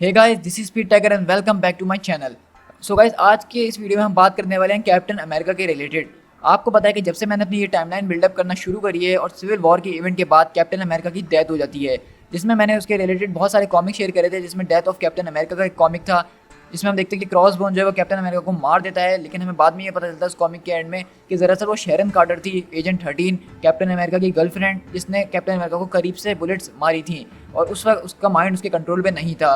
Hey guys, this is speed tiger and welcome back to my channel. So guys, आज के इस video में हम बात करने वाले हैं कैप्टन अमेरिका के रिलेटेड। आपको पता है कि जब से मैंने अपनी ये टाइमलाइन बिल्डअप करना शुरू करी है और सिविल वॉर के इवेंट के बाद कैप्टन अमेरिका की डेथ हो जाती है, जिसमें मैंने उसके रिलेटेड बहुत सारे कॉमिक शेयर करे थे, जिसमें डेथ ऑफ कैप्टन अमेरिका का एक कॉमिक था, जिसमें हम देखते हैं कि क्रॉस बोन जो है वो कैप्टन अमेरिका को मार देता है। लेकिन हमें बाद में ये पता चलता है उस कॉमिक के एंड में कि दरअसल वो शेरन कार्टर थी, एजेंट 13, कैप्टन अमेरिका की गर्लफ्रेंड, जिसने कैप्टन अमेरिका को करीब से बुलेट्स मारी थी और उस वक्त उसका माइंड उसके कंट्रोल में नहीं था।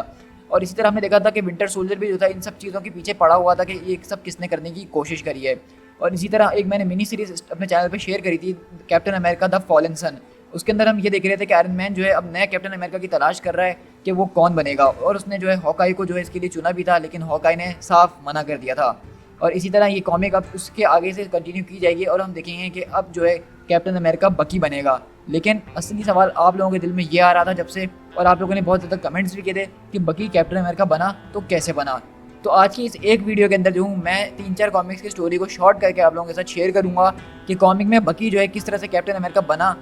और इसी तरह हमने देखा था कि विंटर सोल्जर भी जो था इन सब चीज़ों के पीछे पड़ा हुआ था कि ये सब किसने करने की कोशिश करी है। और इसी तरह एक मैंने मिनी सीरीज अपने चैनल पे शेयर करी थी, कैप्टन अमेरिका द फॉलन सन। उसके अंदर हम ये देख रहे थे कि आयरन मैन जो है अब नया कैप्टन अमेरिका की तलाश कर रहा है कि वो कौन बनेगा, और उसने जो है हॉकाई को जो है इसके लिए चुना भी था, लेकिन हॉकाई ने साफ मना कर दिया था। और इसी तरह ये कॉमिक अब उसके आगे से कंटिन्यू की जाएगी और हम देखेंगे कि अब जो है कैप्टन अमेरिका बकी बनेगा। लेकिन असली सवाल आप लोगों के दिल में ये आ रहा था जब से, और आप लोगों ने बहुत ज़्यादा कमेंट्स भी किए थे कि बकी कैप्टन अमेरिका बना तो कैसे बना। तो आज की इस एक वीडियो के अंदर जो हूँ मैं 3-4 कॉमिक्स की स्टोरी को शॉर्ट करके आप लोगों के साथ शेयर करूँगा कि कॉमिक में बकी जो है किस तरह से कैप्टन अमेरिका बना।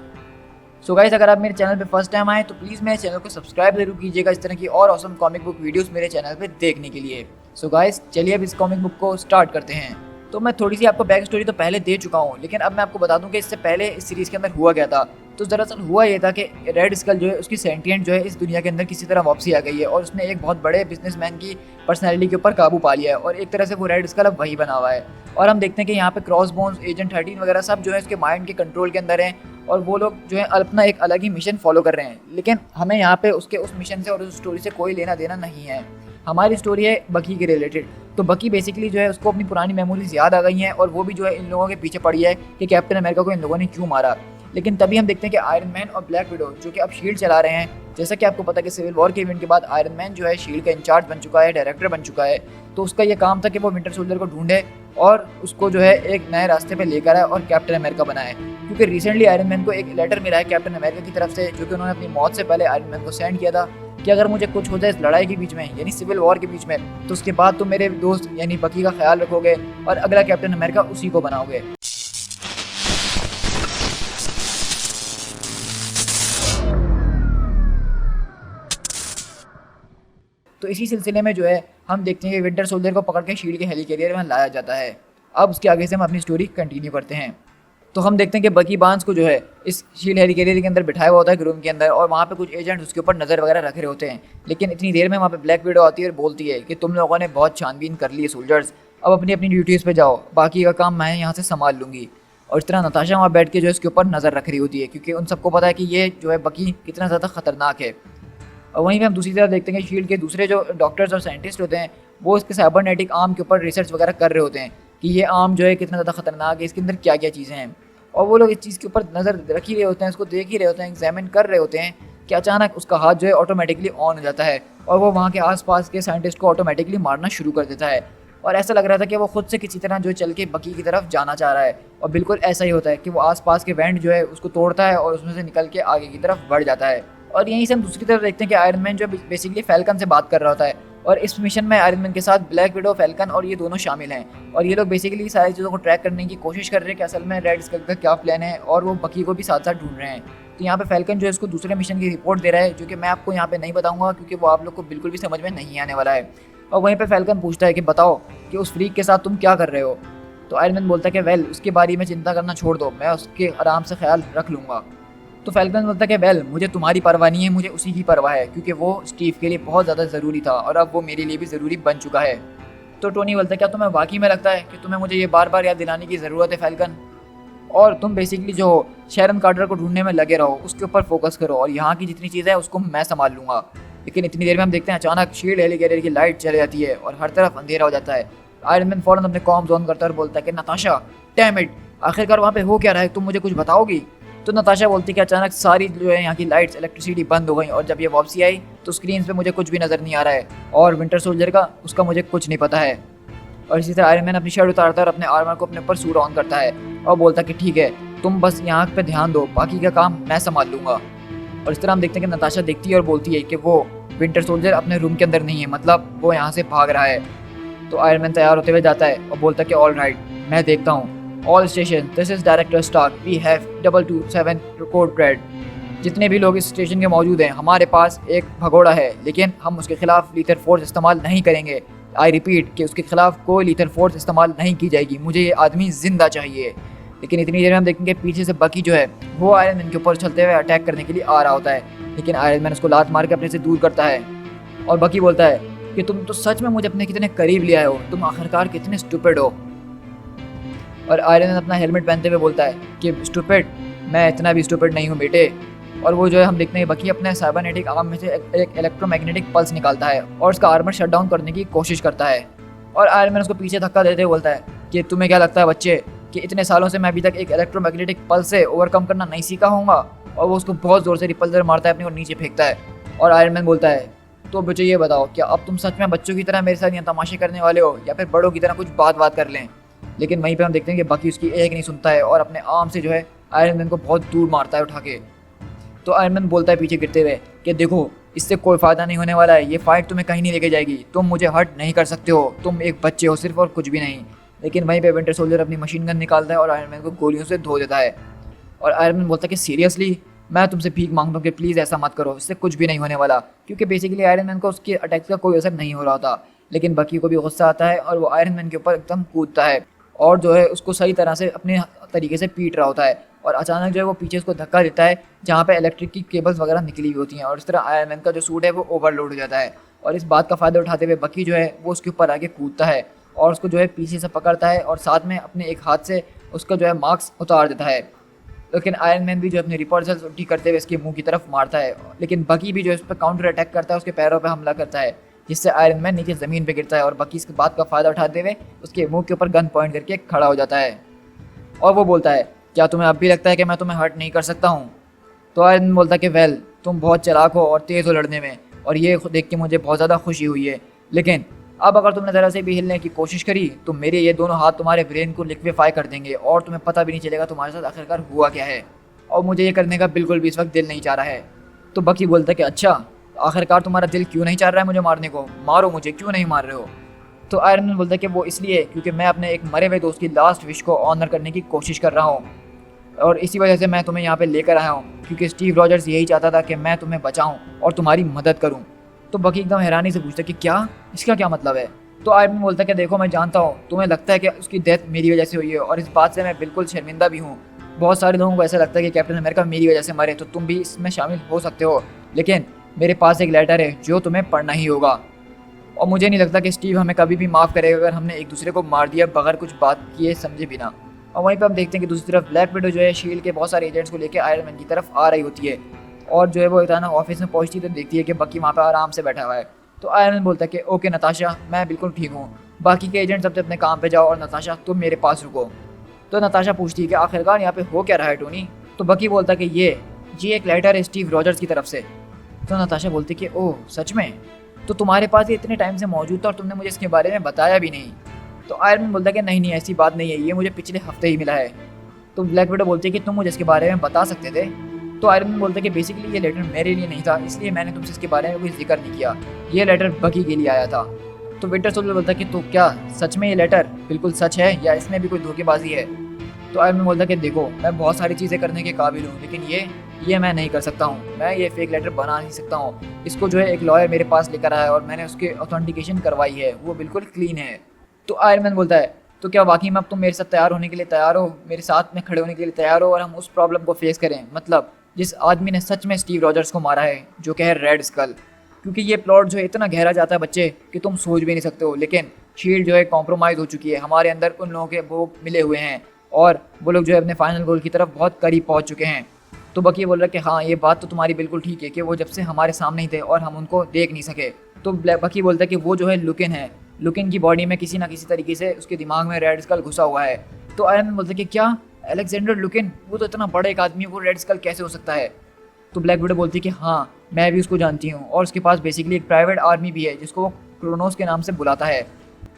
सो गाइस, अगर आप मेरे चैनल पे फर्स्ट टाइम आए तो प्लीज़ मेरे चैनल को सब्सक्राइब जरूर कीजिएगा इस तरह की और ऑसम कॉमिक बुक वीडियोस मेरे चैनल पे देखने के लिए। सो गाइस, चलिए अब इस कॉमिक बुक को स्टार्ट करते हैं। तो मैं थोड़ी सी आपको बैक स्टोरी तो पहले दे चुका हूँ, लेकिन अब मैं आपको बता दूं कि इससे पहले इस सीरीज़ के अंदर हुआ क्या था। तो दरअसल हुआ ये था कि रेड स्कल जो है उसकी सेंटिएंट जो है इस दुनिया के अंदर किसी तरह वापसी आ गई है और उसने एक बहुत बड़े बिजनेसमैन की पर्सनैलिटी के ऊपर काबू पा लिया है, और एक तरह से वो रेड स्कल अब वही बना हुआ है। और हम देखते हैं कि यहाँ पे क्रॉस बोन्स, एजेंट 13 वगैरह सब जो है उसके माइंड के कंट्रोल के अंदर हैं, और वो लोग जो है अपना एक अलग ही मिशन फॉलो कर रहे हैं। लेकिन हमें यहाँ पे उसके उस मिशन से और उस स्टोरी से कोई लेना देना नहीं है। हमारी स्टोरी है बकी के रिलेटेड। तो बकी बेसिकली जो है उसको अपनी पुरानी मेमोरीज याद आ गई हैं, और वो भी जो है इन लोगों के पीछे पड़ी है कि कैप्टन अमेरिका को इन लोगों ने क्यों मारा। लेकिन तभी हम देखते हैं कि आयरन मैन और ब्लैक विडो जो कि अब शील्ड चला रहे हैं, जैसा कि आपको पता है कि सिविल वॉर के इवेंट के बाद आयरन मैन जो है शील्ड का इंचार्ज बन चुका है, डायरेक्टर बन चुका है। तो उसका ये काम था कि वो विंटर सोल्जर को ढूंढे और उसको जो है एक नए रास्ते पे लेकर आए और कैप्टन अमेरिका बनाए। क्योंकि रिसेंटली आयरन मैन को एक लेटर मिला है कैप्टन अमेरिका की तरफ से, जो कि उन्होंने अपनी मौत से पहले आयरन मैन को सेंड किया था कि अगर मुझे कुछ हो जाए इस लड़ाई के बीच में, यानी सिविल वॉर के बीच में, तो उसके बाद तुम मेरे दोस्त यानी बकी का ख्याल रखोगे और अगला कैप्टन अमेरिका उसी को बनाओगे। तो इसी सिलसिले में जो है हम देखते हैं कि विंटर सोल्जर को पकड़ के शील्ड के हेलीकैरियर में लाया जाता है। अब उसके आगे से हम अपनी स्टोरी कंटिन्यू करते हैं। तो हम देखते हैं कि बकी बांस को जो है इस शील्ड हेलीकैरियर के अंदर बिठाया हुआ होता है रूम के अंदर, और वहाँ पे कुछ एजेंट उसके ऊपर नज़र वगैरह रखे होते हैं। लेकिन इतनी देर में वहाँ पे ब्लैक विडो आती है और बोलती है कि तुम लोगों ने बहुत छानबीन कर ली है सोल्जर्स, अब अपनी अपनी ड्यूटीज़ पे जाओ, बाकी का काम मैं यहाँ से संभाल लूँगी। और इस तरह नताशा वहाँ बैठ के जो है इसके ऊपर नज़र रख रही होती है, क्योंकि उन सबको पता है कि ये जो है बकी कितना ज़्यादा खतरनाक है। और वहीं पे हम दूसरी तरफ देखते हैं कि शील्ड के दूसरे जो डॉक्टर्स और साइंटिस्ट होते हैं वो इसके साइबरनेटिक आर्म के ऊपर रिसर्च वगैरह कर रहे होते हैं कि ये आर्म जो है कितना ज़्यादा खतरनाक है, इसके अंदर क्या क्या चीज़ें हैं। और वो लोग इस चीज़ के ऊपर नज़र रख ही रहे होते हैं, इसको देख ही रहे होते हैं, एग्जामिन कर रहे होते हैं कि अचानक उसका हाथ जो है ऑटोमेटिकली ऑन हो जाता है और वो वहाँ के आसपास के साइंटिस्ट को ऑटोमेटिकली मारना शुरू कर देता है। और ऐसा लग रहा था कि वो खुद से किसी तरह जो चल के बकी की तरफ जाना चाह रहा है, और बिल्कुल ऐसा ही होता है कि वो आसपास के वेंट जो है उसको तोड़ता है और उसमें से निकल के आगे की तरफ बढ़ जाता है। और यहीं से हम दूसरी तरफ देखते हैं कि आयरन मैन जो बेसिकली फैल्कन से बात कर रहा होता है, और इस मिशन में आयरन मैन के साथ ब्लैक विडो, फैल्कन और ये दोनों शामिल हैं। और ये लोग बेसिकली सारी चीज़ों को ट्रैक करने की कोशिश कर रहे हैं कि असल में रेड स्कल का क्या प्लान है, और वो बकी को भी साथ साथ ढूंढ रहे हैं। तो यहाँ पे फैल्कन जो है इसको दूसरे मिशन की रिपोर्ट दे रहा है, जो कि मैं आपको यहाँ पे नहीं बताऊँगा क्योंकि वो आप लोग को बिल्कुल भी समझ में नहीं आने वाला है। और वहीं पर फैल्कन पूछता है कि बताओ कि उस फ्रीक के साथ तुम क्या कर रहे हो। तो आयरन मैन बोलता है कि वेल, उसके बारे में चिंता करना छोड़ दो, मैं उसके आराम से ख्याल रख लूँगा। तो फैल्कन बोलता है कि वेल, मुझे तुम्हारी परवाह नहीं है, मुझे उसी की परवाह है, क्योंकि वो स्टीव के लिए बहुत ज़्यादा ज़रूरी था और अब वो मेरे लिए भी ज़रूरी बन चुका है। तो टोनी बोलता है क्या तुम्हें वाकई में लगता है कि तुम्हें मुझे ये बार बार याद दिलाने की ज़रूरत है फैल्कन, और तुम बेसिकली जो शेरन कार्टर को ढूंढने में लगे रहो, उसके ऊपर फोकस करो, और यहाँ की जितनी चीज़ें हैं उसको मैं संभाल लूँगा। लेकिन इतनी देर में हम देखते हैं अचानक शील्ड हेलीकैरियर की लाइट चली जाती है और हर तरफ अंधेरा हो जाता है। आयरन मैन फौरन अपने कॉम्स ऑन करता है और बोलता है कि नताशा, डैम इट, आखिरकार वहाँ पे हो क्या रहा है, तुम मुझे कुछ बताओगी। तो नताशा बोलती है कि अचानक सारी जो है यहाँ की लाइट्स, इलेक्ट्रिसिटी बंद हो गई, और जब ये वापसी आई तो स्क्रीन पे मुझे कुछ भी नज़र नहीं आ रहा है, और विंटर सोल्जर का उसका मुझे कुछ नहीं पता है। और इसी तरह आयरन मैन अपनी शर्ट उतारता है और अपने आर्मर को अपने ऊपर सूट ऑन करता है और बोलता है कि ठीक है, तुम बस यहाँ पे ध्यान दो, बाकी का काम मैं संभाल लूँगा। और इस तरह हम देखते हैं कि नताशा देखती है और बोलती है कि वो विंटर सोल्जर अपने रूम के अंदर नहीं है, मतलब वो यहाँ से भाग रहा है। तो आयरन मैन तैयार होते हुए जाता है और बोलता है कि ऑल राइट, मैं देखता हूँ। All station, this is director Stark, we have 227 code red. जितने भी लोग इस स्टेशन के मौजूद हैं, हमारे पास एक भगोड़ा है, लेकिन हम उसके खिलाफ लीथर फोर्स इस्तेमाल नहीं करेंगे। आई रिपीट कि उसके खिलाफ कोई लीथर फोर्स इस्तेमाल नहीं की जाएगी। मुझे ये आदमी जिंदा चाहिए। लेकिन इतनी देर में हम देखेंगे पीछे से बकी जो है वो आयरन मैन के ऊपर चलते हुए अटैक करने के लिए आ रहा होता है, लेकिन आयरन मैन उसको लात मार के अपने से दूर करता है। और बकी बोलता है कि तुम तो सच में मुझे अपने कितने करीब ले आए हो, तुम आखिरकार कितने स्टूपिड हो। और आयरन मैन अपना हेलमेट पहनते हुए बोलता है कि स्टूपिड, मैं इतना भी स्टूपिड नहीं हूँ बेटे। और वो जो है हम देखते हैं बकी अपने साइबरनेटिक आर्म में से एक इलेक्ट्रोमैग्नेटिक पल्स निकालता है और उसका आर्मर शट डाउन करने की कोशिश करता है। और आयरन मैन उसको पीछे धक्का देते हुए बोलता है कि तुम्हें क्या लगता है बच्चे कि इतने सालों से मैं अभी तक एक इलेक्ट्रोमैग्नेटिक पल्स से ओवरकम करना नहीं सीखा होऊंगा। और वो उसको बहुत ज़ोर से रिपल्सर मारता है अपनी और नीचे फेंकता है। और आयरन मैन बोलता है तो बच्चे ये बताओ, क्या अब तुम सच में बच्चों की तरह मेरे साथ यहाँ तमाशे करने वाले हो या फिर बड़ों की तरह कुछ बात कर लें। लेकिन वहीं पे हम देखते हैं कि बकी उसकी एक नहीं सुनता है और अपने आर्म से जो है आयरन मैन को बहुत दूर मारता है उठा के। तो आयरन मैन बोलता है पीछे गिरते हुए कि देखो, इससे कोई फ़ायदा नहीं होने वाला है, ये फाइट तुम्हें कहीं नहीं लेके जाएगी, तुम मुझे हर्ट नहीं कर सकते हो, तुम एक बच्चे हो सिर्फ और कुछ भी नहीं। लेकिन वहीं पे विंटर सोल्जर अपनी मशीन गन निकालता है और आयरन मैन को गोलियों से धो देता है। और आयरन मैन बोलता है कि सीरियसली मैं तुमसे भीख मांगता हूँ कि प्लीज़ ऐसा मत करो, इससे कुछ भी नहीं होने वाला। क्योंकि बेसिकली आयरन मैन को उसके अटैक का कोई असर नहीं हो रहा था। लेकिन बकी को भी गुस्सा आता है और वो आयरन मैन के ऊपर एकदम कूदता है और जो है उसको सही तरह से अपने तरीके से पीट रहा होता है। और अचानक जो है वो पीछे उसको धक्का देता है जहाँ पे इलेक्ट्रिक की केबल्स वगैरह निकली हुई होती हैं और इस तरह आयरन मैन का जो सूट है वो ओवरलोड हो जाता है। और इस बात का फ़ायदा उठाते हुए बकी जो है वो उसके ऊपर आगे कूदता है और उसको जो है पीछे से पकड़ता है और साथ में अपने एक हाथ से उसका जो है मास्क उतार देता है। लेकिन आयरन मैन भी जो अपने रिपल्सर्स उल्टी करते हुए इसके मुंह की तरफ मारता है। लेकिन बकी भी जो इस पर काउंटर अटैक करता है, उसके पैरों पर हमला करता है, जिससे आयरन मैन नीचे ज़मीन पे गिरता है और बकी इस बात का फ़ायदा उठाते हुए उसके मुंह के ऊपर गन पॉइंट करके खड़ा हो जाता है। और वो बोलता है क्या तुम्हें अब भी लगता है कि मैं तुम्हें हर्ट नहीं कर सकता हूँ? तो आयरन मैन बोलता है कि वेल, तुम बहुत चालाक हो और तेज़ हो लड़ने में, और ये देख के मुझे बहुत ज़्यादा खुशी हुई है। लेकिन अब अगर तुमने ज़रा से भी हिलने की कोशिश करी तो मेरे ये दोनों हाथ तुम्हारे ब्रेन को लिक्विफाई कर देंगे और तुम्हें पता भी नहीं चलेगा तुम्हारे साथ आखिरकार हुआ क्या है। और मुझे ये करने का बिल्कुल भी इस वक्त दिल नहीं चाह रहा है। तो बकी बोलता है कि अच्छा, आखिरकार तुम्हारा दिल क्यों नहीं चाह रहा है मुझे मारने को? मारो मुझे, क्यों नहीं मार रहे हो? तो आयरन मैन बोलता है कि वो इसलिए क्योंकि मैं अपने एक मरे हुए दोस्त की लास्ट विश को ऑनर करने की कोशिश कर रहा हूँ और इसी वजह से मैं तुम्हें यहाँ पे लेकर आया हूँ, क्योंकि स्टीव रॉजर्स यही चाहता था कि मैं तुम्हें बचाऊँ और तुम्हारी मदद करूँ। तो बकी एकदम हैरानी से पूछता है कि क्या, इसका क्या मतलब है? तो आयरन मैन बोलता है कि देखो, मैं जानता हूँ तुम्हें लगता है कि उसकी डेथ मेरी वजह से हुई है और इस बात से मैं बिल्कुल शर्मिंदा भी हूँ। बहुत सारे लोगों को ऐसा लगता है कि कैप्टन अमेरिका मेरी वजह से मरे, तो तुम भी इसमें शामिल हो सकते हो। लेकिन मेरे पास एक लेटर है जो तुम्हें पढ़ना ही होगा और मुझे नहीं लगता कि स्टीव हमें कभी भी माफ़ करेगा अगर हमने एक दूसरे को मार दिया बगैर कुछ बात किए समझे बिना। और वहीं पे हम देखते हैं कि दूसरी तरफ ब्लैक विडो जो है शील्ड के बहुत सारे एजेंट्स को लेकर आयरन मैन की तरफ आ रही होती है और जो है वो अचानक ऑफिस में पहुंचती तो देखती है कि बकी वहाँ पे आराम से बैठा हुआ है। तो आयरन मैन बोलता है कि ओके नताशा, मैं बिल्कुल ठीक हूँ, बाकी के एजेंट सबसे अपने काम पे जाओ और नताशा तुम मेरे पास रुको। तो नताशा पूछती है कि आखिरकार यहाँ पे हो क्या रहा है टोनी? तो बकी बोलता है कि ये एक लेटर है स्टीव रॉजर्स की तरफ से। तो नताशा बोलती है कि ओह सच में? तो तुम्हारे पास ये इतने टाइम से मौजूद था और तुमने मुझे इसके बारे में बताया भी नहीं। तो आयरन मैन बोलता है कि नहीं ऐसी बात नहीं है, ये मुझे पिछले हफ्ते ही मिला है। तो ब्लैक विडो बोलती है कि तुम मुझे इसके बारे में बता सकते थे। तो आयरन मैन बोलता है कि बेसिकली ये लेटर मेरे लिए नहीं था, इसलिए मैंने तुमसे इसके बारे में कोई जिक्र नहीं किया, ये लेटर बकी के लिए आया था। तो विंटर सोल्जर बोलता है कि तो क्या सच में ये लेटर बिल्कुल सच है या इसमें भी कोई धोखेबाजी है? तो आयरन मैन बोलता है कि देखो, मैं बहुत सारी चीज़ें करने के काबिल हूँ, लेकिन ये मैं नहीं कर सकता हूँ, मैं ये फेक लेटर बना नहीं सकता हूँ। इसको जो है एक लॉयर मेरे पास लेकर आया है और मैंने उसके ऑथेंटिकेशन करवाई है, वो बिल्कुल क्लीन है। तो आयरन मैन बोलता है तो क्या वाकई में अब तुम मेरे साथ तैयार होने के लिए तैयार हो, मेरे साथ में खड़े होने के लिए तैयार हो और हम उस प्रॉब्लम को फेस करें, मतलब जिस आदमी ने सच में स्टीव रॉजर्स को मारा है, जो कि है रेड स्कल। क्योंकि ये प्लॉट जो है इतना गहरा जाता है बच्चे कि तुम सोच भी नहीं सकते हो। लेकिन शील्ड जो है कॉम्प्रोमाइज़ हो चुकी है, हमारे अंदर उन लोगों के वो मिले हुए हैं और वो लोग जो है अपने फाइनल गोल की तरफ बहुत करीब पहुंच चुके हैं। तो बकी बोल रहा है कि हाँ, ये बात तो तुम्हारी बिल्कुल ठीक है कि वो जब से हमारे सामने ही थे और हम उनको देख नहीं सके। तो बकी बोलता है कि वो जो है लुकिन है, लुकिन की बॉडी में किसी ना किसी तरीके से उसके दिमाग में रेड स्कल घुसा हुआ है। तो आयरन मैन बोलता है कि क्या अलेक्जेंडर लुकिन, वो तो इतना बड़ा एक आदमी, वो रेड स्कल कैसे हो सकता है? तो ब्लैक विडो बोलती है कि हाँ, मैं भी उसको जानती हूँ और उसके पास बेसिकली एक प्राइवेट आर्मी भी है जिसको वो क्रोनोस के नाम से बुलाता है।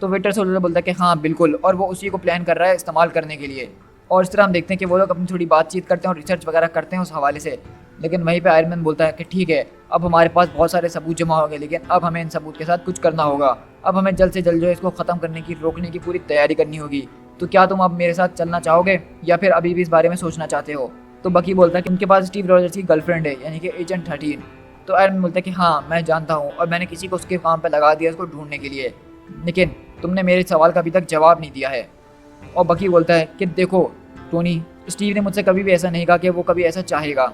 तो विंटर सोल्जर बोलता है कि हाँ बिल्कुल, और वो उसी को प्लान कर रहा है इस्तेमाल करने के लिए। और इस तरह हम देखते हैं कि वो लोग अपनी थोड़ी बातचीत करते हैं और रिसर्च वगैरह करते हैं उस हवाले से। लेकिन वहीं पे आयरन मैन बोलता है कि ठीक है, अब हमारे पास बहुत सारे सबूत जमा हो गए, लेकिन अब हमें इन सबूत के साथ कुछ करना होगा। अब हमें जल्द से जल्द जो है इसको ख़त्म करने की, रोकने की पूरी तैयारी करनी होगी। तो क्या तुम अब मेरे साथ चलना चाहोगे या फिर अभी भी इस बारे में सोचना चाहते हो? तो बकी बोलता है कि उनके पास स्टीव रॉजर्स की गर्लफ्रेंड है, यानी कि एजेंट 13। तो आयरन मैन बोलता है कि हाँ मैं जानता हूँ और मैंने किसी को उसके काम पे लगा दिया उसको ढूंढने के लिए, लेकिन तुमने मेरे सवाल का अभी तक जवाब नहीं दिया है। और बकी बोलता है कि देखो टोनी, स्टीव ने मुझसे कभी भी ऐसा नहीं कहा कि वो कभी ऐसा चाहेगा।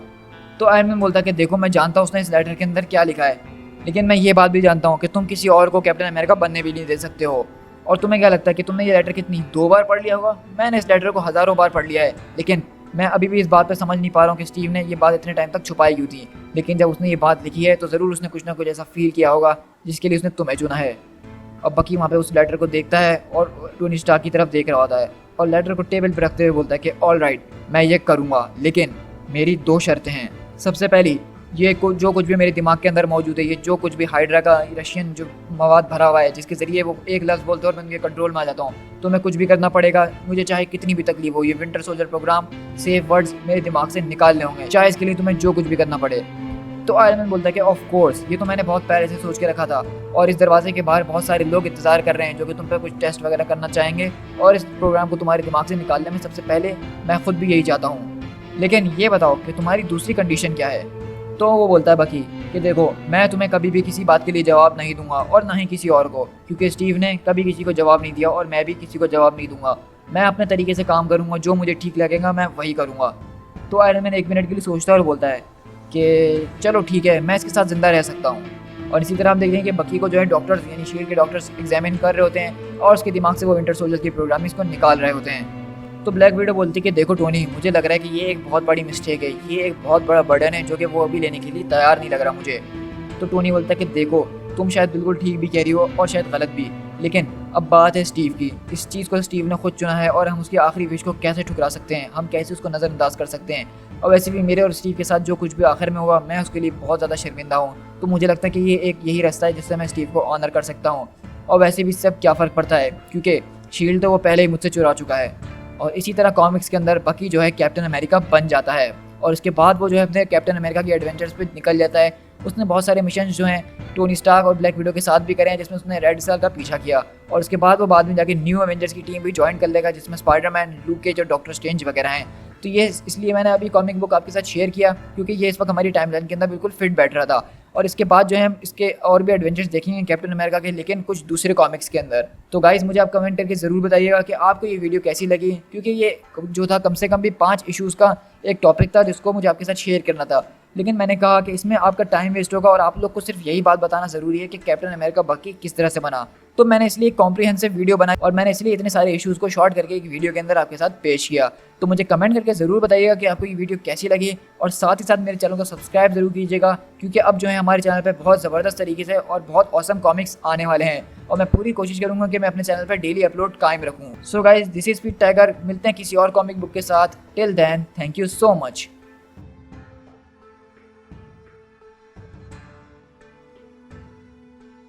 तो आयरन मैन बोलता है कि देखो मैं जानता हूँ उसने इस लेटर के अंदर क्या लिखा है, लेकिन मैं ये बात भी जानता हूँ कि तुम किसी और को कैप्टन अमेरिका बनने भी नहीं दे सकते हो। और तुम्हें क्या लगता है कि तुमने ये लेटर कितनी 2 बार पढ़ लिया होगा? मैंने इस लेटर को हज़ारों बार पढ़ लिया है, लेकिन मैं अभी भी इस बात पर समझ नहीं पा रहा हूँ कि स्टीव ने ये बात इतने टाइम तक छुपाई क्यों थी। लेकिन जब उसने ये बात लिखी है तो ज़रूर उसने कुछ ना कुछ ऐसा फील किया होगा जिसके लिए उसने तुम्हें चुना है। अब बकी वहाँ पे उस लेटर को देखता है और टोनी स्टार्क की तरफ देख रहा होता है और लेटर को टेबल पर रखते हुए बोलता है कि ऑल राइट, मैं ये करूँगा, लेकिन मेरी 2 शर्तें हैं। सबसे पहली, ये जो कुछ भी मेरे दिमाग के अंदर मौजूद है, ये जो कुछ भी हाइड्रा का रशियन जो मवाद भरा हुआ है जिसके ज़रिए वो एक लफ्ज़ बोलते हैं और मैं उनके कंट्रोल में आ जाता हूँ, तो मैं कुछ भी करना पड़ेगा, मुझे चाहे कितनी भी तकलीफ हो। ये winter soldier programme safe words मेरे दिमाग से निकालने होंगे, चाहे इसके लिए तुम्हें जो कुछ भी करना पड़े। तो आयरन मैन बोलता है कि ऑफ कोर्स, ये तो मैंने बहुत पहले से सोच के रखा था और इस दरवाजे के बाहर बहुत सारे लोग इंतजार कर रहे हैं जो कि तुम पे कुछ टेस्ट वगैरह करना चाहेंगे और इस प्रोग्राम को तुम्हारे दिमाग से निकालने में सबसे पहले मैं खुद भी यही चाहता हूँ। लेकिन ये बताओ कि तुम्हारी दूसरी कंडीशन क्या है? तो वो बोलता है बकी कि देखो मैं तुम्हें कभी भी किसी बात के लिए जवाब नहीं दूंगा और ना ही किसी और को, क्योंकि स्टीव ने कभी किसी को जवाब नहीं दिया और मैं भी किसी को जवाब नहीं दूंगा। मैं अपने तरीके से काम करूंगा, जो मुझे ठीक लगेगा मैं वही करूंगा। तो आयरन मैन 1 मिनट के लिए सोचता है और बोलता है कि चलो ठीक है, मैं इसके साथ ज़िंदा रह सकता हूँ। और इसी तरह हम देखते हैं कि बकी को जो है डॉक्टर्स यानी शील्ड के डॉक्टर्स एग्जामिन कर रहे होते हैं और उसके दिमाग से वो विंटर सोल्जर्स की प्रोग्रामिंग को निकाल रहे होते हैं। तो ब्लैक विडो बोलती है कि देखो टोनी, मुझे लग रहा है कि ये एक बहुत बड़ी मिस्टेक है, ये एक बहुत बड़ा बर्डन है जो कि वो अभी लेने के लिए तैयार नहीं लग रहा मुझे। तो टोनी बोलता है कि देखो तुम शायद बिल्कुल ठीक भी कह रही हो और शायद गलत भी, लेकिन अब बात है स्टीव की। इस चीज़ को स्टीव ने खुद चुना है और हम उसकी आखिरी विश को कैसे ठुकरा सकते हैं, हम कैसे उसको नज़रअंदाज कर सकते हैं। और वैसे भी मेरे और स्टीव के साथ जो कुछ भी आखिर में हुआ, मैं उसके लिए बहुत ज़्यादा शर्मिंदा हूँ। तो मुझे लगता है कि ये एक यही रास्ता है जिससे मैं स्टीव को ऑनर कर सकता हूँ। और वैसे भी सब क्या फ़र्क पड़ता है, क्योंकि शील्ड तो वो पहले ही मुझसे चुरा चुका है। और इसी तरह कॉमिक्स के अंदर बकी जो है कैप्टन अमेरिका बन जाता है और उसके बाद वो जो है अपने कैप्टन अमेरिका की एडवेंचर्स पे निकल जाता है। उसने बहुत सारे मिशन जो हैं टोनी स्टार्क और ब्लैक विडो के साथ भी करे हैं, जिसमें उसने रेड स्टार का पीछा किया। और उसके बाद वो बाद में जाके न्यू एवेंजर्स की टीम भी ज्वाइन कर लेगा, जिसमें स्पाइडरमैन, लूक केज और डॉक्टर स्ट्रेंज वगैरह हैं। तो ये इसलिए मैंने अभी कॉमिक बुक आपके साथ शेयर किया क्योंकि ये इस वक्त हमारी टाइमलाइन के अंदर बिल्कुल फिट बैठ रहा था। और इसके बाद जो है हम इसके और भी एडवेंचर्स देखेंगे कैप्टन अमेरिका के, लेकिन कुछ दूसरे कॉमिक्स के अंदर। तो गाइस मुझे आप कमेंट करके ज़रूर बताइएगा कि आपको ये वीडियो कैसी लगी, क्योंकि ये जो था कम से कम भी 5 इश्यूज़ का एक टॉपिक था जिसको मुझे आपके साथ शेयर करना था। लेकिन मैंने कहा कि इसमें आपका टाइम वेस्ट होगा और आप लोग को सिर्फ यही बात बताना ज़रूरी है कि कैप्टन अमेरिका बकी किस तरह से बना। तो मैंने इसलिए एक कॉम्प्रिहेंसिव वीडियो बनाई और मैंने इसलिए इतने सारे इश्यूज़ को शॉर्ट करके एक वीडियो के अंदर आपके साथ पेश किया। तो मुझे कमेंट करके ज़रूर बताइएगा कि आपको ये वीडियो कैसी लगी और साथ ही साथ मेरे चैनल को सब्सक्राइब ज़रूर कीजिएगा, क्योंकि अब जो है हमारे चैनल पर बहुत ज़बरदस्त तरीके से और बहुत ऑसम कॉमिक्स आने वाले हैं और मैं पूरी कोशिश करूँगा कि मैं अपने चैनल पर डेली अपलोड कायम रखूँ। So guys, this is Speed Tiger. मिलते हैं किसी और कॉमिक बुक के साथ। Till then, thank you so much.